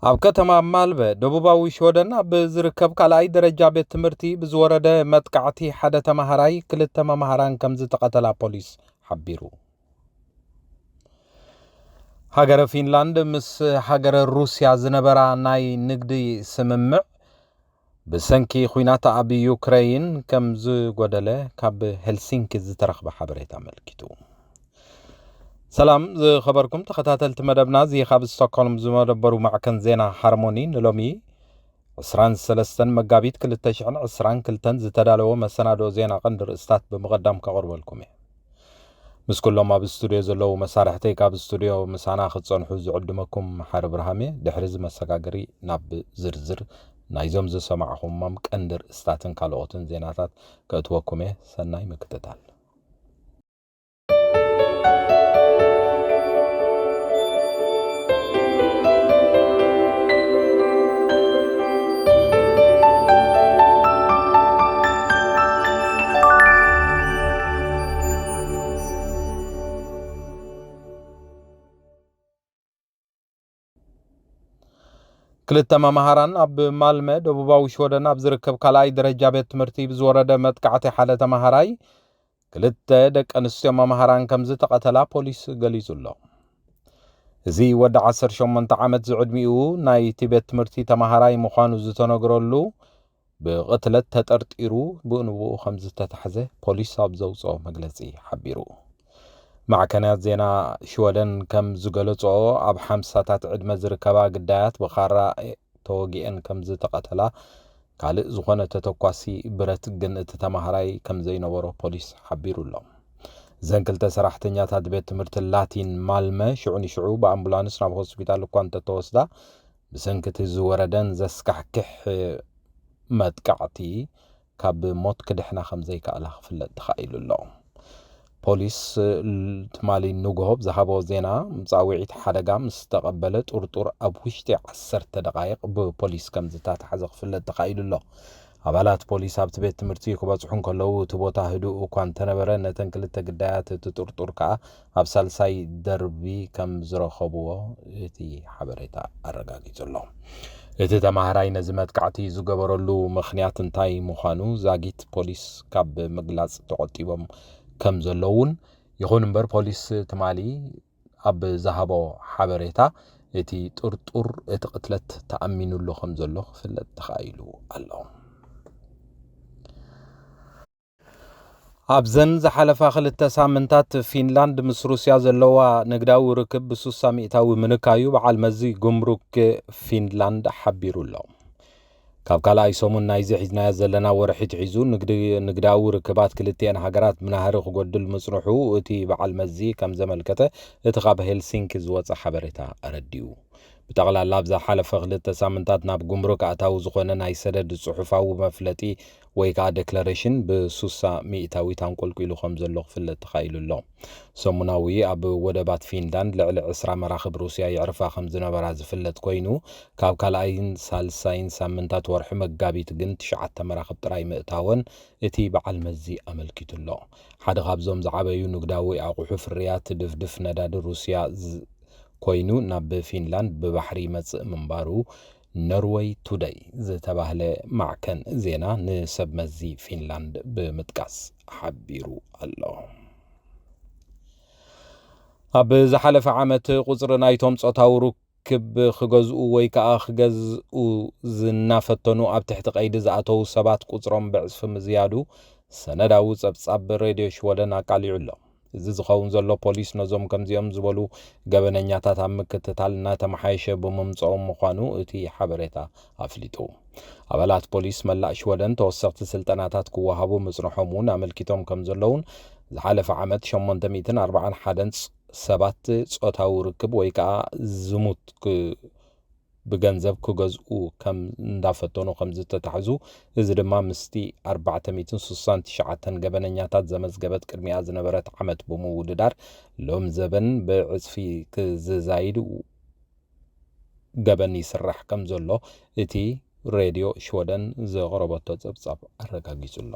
ኣብ ከተማ ማልበ ደቡባዊ ሾደን ኣብ ዝርከብ ካልኣይ ደረጃ ቤት ትምህርቲ ብዝወረደ መጥቃዕቲ ሓደ ተማሃራይ ክልተ መምሃራን ከም ዝተቐተላ ፖሊስ ሓቢሩ። ሃገረ ፊንላንድ ምስ ሃገረ ሩስያ ዝነበራ ናይ ንግዲ ስምምዕ ብሰንኪ ኩናት ኣብ ዩክሬን ከም ዝጎደለ ካብ ሄልሲንኪ ዝተረኽበ ሓበሬታ አመልኪቱ። ሰላም ዝኸበርኩም ተኸታተልቲ መደብና እዚ ካብ ስቶክሆልም ዝመደበሩ ማዕከን ዜና ሃርሞኒ ንሎሚ 23 መጋቢት 2022 ዝተዳለወ መሰናዶ ዜና ቀንዲ ርእስታት ብምቕዳም ከቕርበልኩም እየ። ምስ ኩሎም ኣብ ስቱድዮ ዘለዉ መሳርሕተይ ካብ ስቱድዮ ምሳና ክትፀንሑ ዝዕድመኩም ሓር ብርሃሜ ድሕሪ ዝመሰጋገሪ ናብ ዝርዝር ናይዞም ዝሰማዕኹሞም ቀንዲ ርእስታትን ካልኦትን ዜናታት ከእትወኩም እየ። ሰናይ ምክትታል። ክልተ መምሃራን ኣብ ማልመ ደቡባዊ ሾደን ኣብ ዝርከብ ካልኣይ ደረጃ ቤት ትምህርቲ ብዝወረደ መጥቃዕቲ ሓደ ተማሃራይ ክልተ ደቂ ኣንስትዮ መምሃራን ከም ዝተቐተላ ፖሊስ ገሊጹ ኣሎ። እዚ ወዲ 18 ዓመት ዝዕድሚኡ ናይቲ ቤት ትምህርቲ ተማሃራይ ምዃኑ ዝተነገረሉ ብቕትለት ተጠርጢሩ ብእንብኡ ከም ዝተታሕዘ ፖሊስ ኣብ ዘውፅኦ መግለጺ ሓቢሩ። ማዕከናት ዜና ሽወደን ከም ዝገለጾ ኣብ 50ታት ዕድመ ዝርከባ ግዳያት ብኻራ ተወጊአን ከም ዝተቐተላ ካልእ ዝኾነ ተተኳሲ ብረት ግን እቲ ተማሃራይ ከም ዘይነበሮ ፖሊስ ሓቢሩ ኣሎ። እዘን ክልተ ሰራሕተኛታት ቤት ትምህርቲ ላቲን ማልመ ሽዑ ንሽዑ ብኣምቡላንስ ናብ ሆስፒታል እኳ እንተተወስዳ ብሰንኪ እቲ ዝወረደን ዘስካሕክሕ መጥቃዕቲ ካብ ሞት ክድሕና ከም ዘይከኣላ ክፍለጥ ተኻኢሉ ኣሎ። ፖሊስ ትማሊ ንግሆ ዝሃቦ ዜና ምፃዊዒት ሓደጋ ምስ ተቐበለ ጡርጡር ኣብ ውሽጢ 10 ደቃይቕ ብፖሊስ ከም ዝተታሕዘ ክፍለጥ ተኻኢሉ ኣሎ። ኣባላት ፖሊስ ኣብቲ ቤት ትምህርቲ ክበፅሑ ከለዉ እቲ ቦታ ህዱእ እኳ እንተነበረ ነተን ክልተ ግዳያት እቲ ጡርጡር ከዓ ኣብ ሳልሳይ ደርቢ ከም ዝረኸብዎ እቲ ሓበሬታ ኣረጋጊጹ ኣሎ። እቲ ተማሃራይ ነዚ መጥቃዕቲ ዝገበረሉ ምኽንያት እንታይ ምዃኑ ዛጊት ፖሊስ ካብ ምግላጽ ተቆጢቦም ከም ዘለውን ይኹን እምበር ፖሊስ ትማሊ ኣብ ዝሃቦ ሓበሬታ እቲ ጡርጡር እቲ ቅትለት ተኣሚኑሉ ከም ዘሎ ክፍለጥ ተኻኢሉ ኣሎ። ኣብዘን ዝሓለፋ 2 ሳምንታት ፊንላንድ ምስ ሩስያ ዘለዋ ንግዳዊ ርክብ ብ60 ሚእታዊ ምንካዩ በዓል መዚ ጉምሩክ ፊንላንድ ሓቢሩ ኣሎ። ካብ ካልኣይ ሰሙን ናይ ዝሒዝናዮ ዘለና ወርሒት ሒዙ ንግዳዊ ርክባት ክልቲአን ሃገራት ብናህሪ ክጎድል ምጽንሑ እቲ በዓል መዚ ከም ዘመልከተ እቲ ካብ ሄልሲንኪ ዝወፀ ሓበሬታ ኣረዲኡ። ብጠቕላላ ኣብዛ ሓለፈ 2 ሳምንታት ናብ ጉምሩክ ኣታዊ ዝኾነ ናይ ሰደድ ጽሑፋዊ መፍለጢ ወይ ከዓ ዴክላሬሽን ብ60 ሚእታዊ ታንቆልቂሉ ከም ዘሎ ክፍለጥ ተኻኢሉ ኣሎ። ሰሙናዊ ኣብ ወደባት ፊንላንድ ልዕሊ 20 መራኽብ ሩስያ ይዕርፋ ከም ዝነበራ ዝፍለጥ ኮይኑ ካብ ካልኣይን ሳልሳይን ሳምንታት ወርሒ መጋቢት ግን 9 መራኽብ ጥራይ ምእታወን እቲ በዓል መዚ ኣመልኪቱ ኣሎ። ሓደ ካብዞም ዝዓበዩ ንግዳዊ ኣቑሑ ፍርያት ድፍድፍ ነዳዲ ሩስያ ኮይኑ ናብ ፊንላንድ ብባሕሪ መጽእ ምንባሩ ኖርዌይ ቱዴይ ዝተባህለ ማዕከን ዜና ንሰብ መዚ ፊንላንድ ብምጥቃስ ሓቢሩ ኣሎ። ኣብ ዝሓለፈ ዓመት ቁጽሪ ናይቶም ጾታዊ ርክብ ክገዝኡ ወይ ከዓ ክገዝኡ ዝናፈተኑ ኣብ ትሕቲ ቀይዲ ዝኣተዉ ሰባት ቁጽሮም ብዕጽፊ ምዝያዱ ሰነዳዊ ጸብጻብ ሬድዮ ሽወደን ኣቃሊዑ ኣሎ። እዚ ዝኸውን ዘሎ ፖሊስ ነዞም ከምዚኦም ዝበሉ ገበነኛታት ኣብ ምክትታል እናተመሓየሸ ብምምጽኦም ምዃኑ እቲ ሓበሬታ ኣፍሊጡ። ኣባላት ፖሊስ መላእ ሽወደን ተወሰኽቲ ስልጠናታት ክወሃቡ ምጽንሖም እውን ኣመልኪቶም ከም ዘለውን ዝሓለፈ ዓመት 841 ሰባት ጾታዊ ርክብ ወይ ከዓ ዝሙት ብገንዘብ ክገዝኡ ከም እንዳፈተኑ ከም ዝተታሕዙ እዚ ድማ ምስቲ 469 ገበነኛታት ዘመዝገበት ቅድሚያ ዝነበረት ዓመት ብምውድዳር ሎም ዘበን ብዕጽፊ ክዝዛይድ ገበን ይስራሕ ከም ዘሎ እቲ ሬድዮ ሽወደን ዘቕረበቶ ጸብጻብ ኣረጋጊጹ ኣሎ።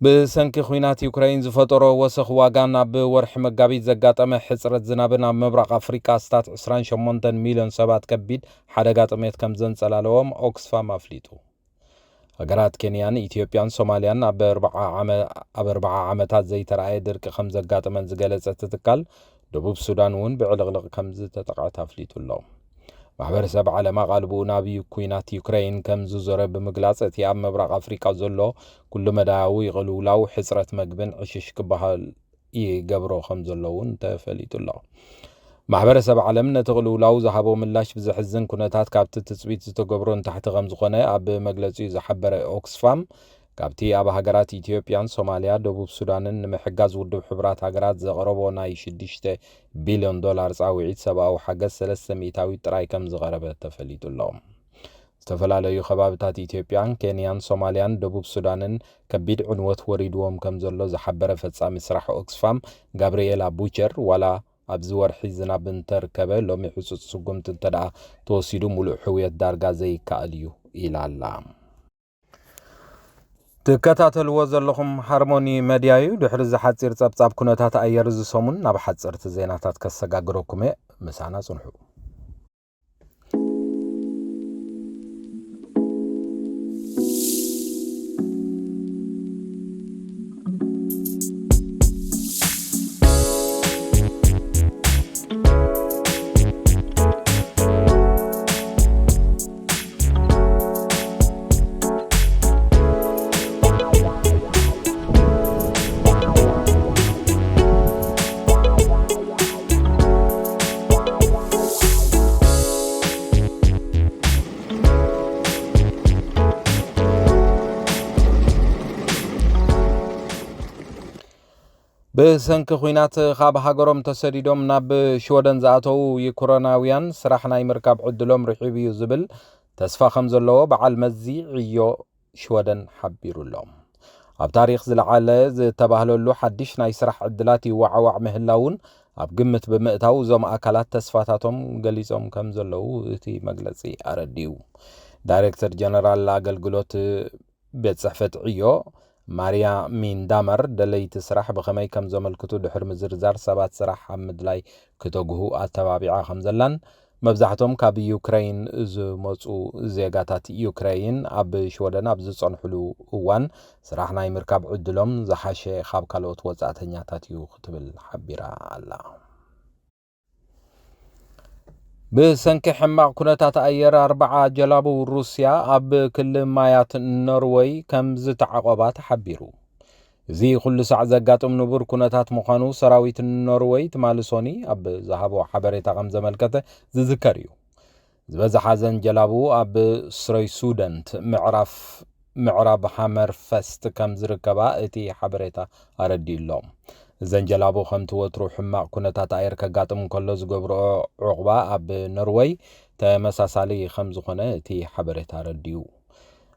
بسنك خوينات يوكرين زفترو وسخ واغان بورح مقابيت زقاطمه حصرت زنابنا بمبرق أفريقيا ستات 28 مليون سبات كبيد حدقات أميت كم زن سلالوهم أوكسفام أفليتو هجرات كينيان إثيوبيان سوماليان أب 4 عامتات زي ترعي درك 5 زقاطمن زقالت تتكال دبوب سودان ون بعلغلغ كم زي تتقعت أفليتو اللهم ማሕበረሰብ ዓለማ ቃልቡ ናብዩ ኩናት ዩክሬን ከም ዝዞረ ብምግላጽ እቲ ኣብ ምብራቕ ኣፍሪቃ ዘሎ ኩሉ መዳያዊ ይቕልውላው ሕፅረት መግብን ዕሽሽ ክበሃል ይገብሮ ከም ዘለውን ተፈሊጡ ኣሎ። ማሕበረሰብ ዓለም ነቲ ቅልውላው ዝሃቦ ምላሽ ብዝሕዝን ኩነታት ካብቲ ትፅቢት ዝተገብሮ ንታሕቲ ከም ዝኾነ ኣብ መግለፂኡ ዝሓበረ ኦክስፋም ካብቲ ኣብ ሃገራት ኢትዮጵያን ሶማልያ ደቡብ ሱዳንን ንምሕጋዝ ውድብ ሕብራት ሃገራት ዘቕረቦ ናይ 6 ቢልዮን ዶላር ጻውዒት ሰብኣዊ ሓገዝ 300 ጥራይ ከም ዝቐረበ ተፈሊጡ ኣሎ። ዝተፈላለዩ ከባቢታት ኢትዮጵያን ኬንያን ሶማልያን ደቡብ ሱዳንን ከቢድ ዕንወት ወሪድዎም ከም ዘሎ ዝሓበረ ፈጻሚ ስራሕ ኦክስፋም ጋብርኤላ ቡቸር ዋላ ኣብዚ ወርሒ ዝናብ እንተርከበ ሎሚ ሕጹጽ ስጉምቲ እንተደኣ ተወሲዱ ሙሉእ ሕውየት ዳርጋ ዘይከኣል እዩ ኢላ ኣላ። تكتاتلو ዘለኹም ሃርሞኒ መድያ እዩ ድሕሪ ዝሓፂር ጸብጻብ ኩነታት ኣየር ዝሰሙን ናብ ሓጽርቲ ዜናታት ከሰጋግረኩም ምሳና ጽንሑ بسنك خوينات خاب هاجرم تسديدهم ناب شودن زاتو يكوروناويان سرحنا يمركب عدلهم رحيبي زبل تسفا خمزلو بعل مزيعيو شودن حبيرو لهم اب تاريخ زلعاله تباهلو حدش ناي سرح عدلاتي وعوع مهلاون اب قمت بمئتاو زوم اكلات تسفاتاتهم قليزهم كمزلو تي مجلسي ارديو دايركتور جنرال لاقلقلوت بيت صحفة عيو ماريا مين دامر دليت سراح بخمي كم زملكتو دحر مزرزار سبات سراح حمد لاي كتوغهو التوابعة خمزلان مبزحتهم كاب يوكرين زموصو زيغاتات يوكرين اب شودن اب زصنحلو وان سراح ناي مركب عدلهم زحاشه خاب كالوت وصاتنياتات يو ختبل حبيرا الله بسنك حماق كنتات أير 4 جلابو روسيا أب كل مايات النروي كم زت عقبات حبيرو زي كل ساعة زقاتهم نبور كنتات مخانو سراويت النروي تمالسوني أب زهابو حبريتا غم زملكته ذكريو زبز حازن جلابو أب سري سودنت معراب حمر فست كم زركبا اتي حبريتا أردي اللوم زنجلابو خمت وتروح حماق كنتات أير كقاتم كله زقبرو عقبا أب نروي تمساسالي خمز خنة تي حبريتا رديو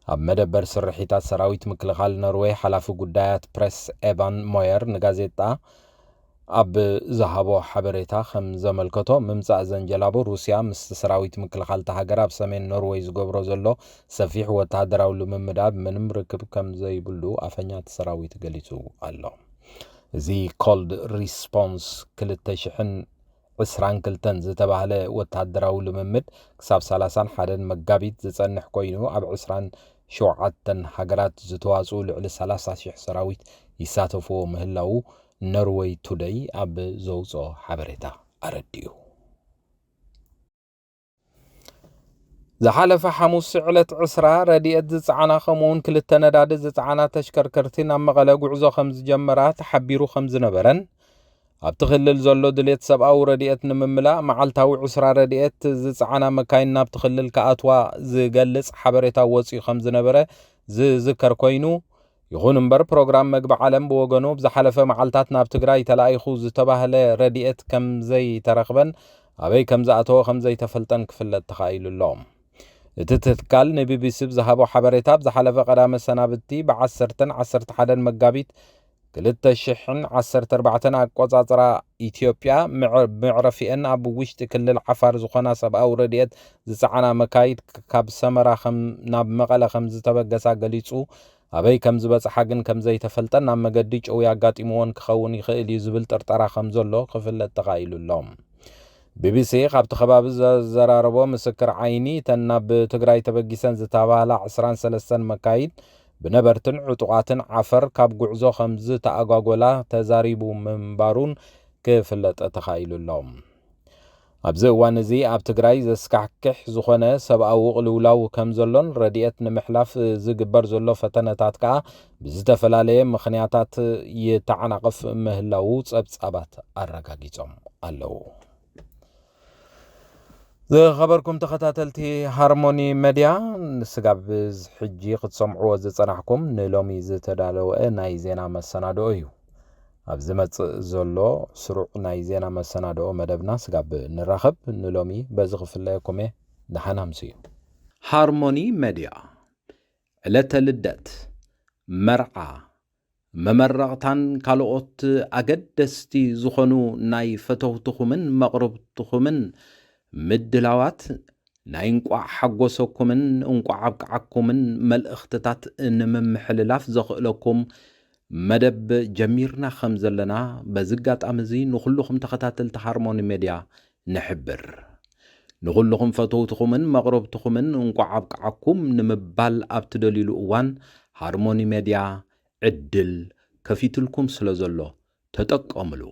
أب مدبر سرحيتات سراويت مكلخال نروي حلافو قدايات بريس إيبان موير نغازيتا أب زهابو حبريتا خمز ملكتو ممزع زنجلابو روسيا مستسراويت مكلخال تهاجرا بسمين نروي زقبرو زلو سفيح وتهدراو لممداب من مركب كم زي بلو أفنيات سراويت قليتو الله زي cold response كلتشحن عسران كلتن زتباهله وتهدراو لممد كساب 30 حدن مقابيت زتصنح كوينو اب عسران شوعتن هاجرات زتواصو لعل 30,000 سراويت يساتفو مهلاو نروي توداي اب زوزو حبريتا ارديو زحلف حموس سعلت عسرا رديت زعانا خمون كلتا نداد زعانا تشكركرتين اما غلاقو عزو خمز جمرات حبيرو خمز نبرن ابتخلل زولو دليت سبقاو رديت نمملا معالتاو عسرا رديت زعانا مكايننا بتخلل كأتوا زقلص حبريتا وصي خمز نبرة ذكر كوينو يغون مبر بروغرام مقبع عالم بوغنو بزحلف معالتاتنا بتقراي تلايخو زتباهله رديت كم زي ترقبن ابي كم زعتو خم زي تفلتن كفلت تخايل اللوم تتكال نبي بيسب زهابو حبريتا بزحلف قدام السنابتي بعسرتن 11 مقابيت كلتا شحن 14 اقوصاصرا اثيوبيا معرفين ابو وشت كل العفار زخنا سباو رديت زعانا مكايد كاب سمرا خم ناب مقاله خم زتبغسا غليصو ኣበይ ከም ዝበጽሓ ግን ከም ዘይተፈልጠን ኣብ መገዲ ጨው ያጋጢምዎን ክኸውን ይኽእል እዩ ዝብል ጥርጠራ ከም ዘሎ ክፍለጥ ተኻኢሉሎም ቢቢሲ ካብቲ ከባቢ ዘዘራረቦ ምስክር ዓይኒ እተን ናብ ትግራይ ተበጊሰን ዝተባህላ 23 መካይድ ብነበርትን ዕጡቓትን ዓፈር ካብ ጉዕዞ ከም ዝተኣጓጎላ ተዛሪቡ ምንባሩን ክፍለጥ ተኻኢሉሎም ኣብዚ እዋን እዚ ኣብ ትግራይ ዘስካሕክሕ ዝኾነ ሰብኣዊ ቅልውላው ከም ዘሎን ረድኤት ንምሕላፍ ዝግበር ዘሎ ፈተነታት ከዓ ብዝተፈላለየ ምኽንያታት ይተዓናቐፍ ምህላው ጸብጻባት ኣረጋጊጾም ኣለዉ ዝኸበርኩም ተኸታተልቲ ሃርሞኒ ሚድያ ንስጋብ ሕጂ ክትሰምዕዎ ዝጸናሕኩም ንሎሚ ዝተዳለወ ናይ ዜና መሰናድኦ እዩ ኣብ ዝመጽእ ዘሎ ስሩዕ ናይ ዜና መሰናድኦ መደብና ስጋብ ንራኸብ ንሎሚ በዚ ክፍለየኩም እየ ደሓናምሲ እዩ ሃርሞኒ ሚድያ ዕለተ ልደት መርዓ መመረቕታን ካልኦት ኣገደስቲ ዝኾኑ ናይ ፈተውትኹምን መቕረብትኹምን ምድላዋት ናይ እንቋዕ ሓጎሰኩምን እንቋዕ ኣብቅዓኩምን መልእኽትታት ንምምሕልላፍ ዘኽእለኩም መደብ ጀሚርና ከም ዘለና በዝጋጣሚ እዚ ንኹልኹም ተኸታተልቲ ሃርሞኒ ሚድያ ንሕብር ንኹልኹም ፈተውትኹምን መቕረብትኹምን እንቋዕ ኣብቅዓኩም ንምባል ኣብ ትደልሉ እዋን ሃርሞኒ ሚድያ ዕድል ከፊትልኩም ስለ ዘሎ ተጠቀምሉ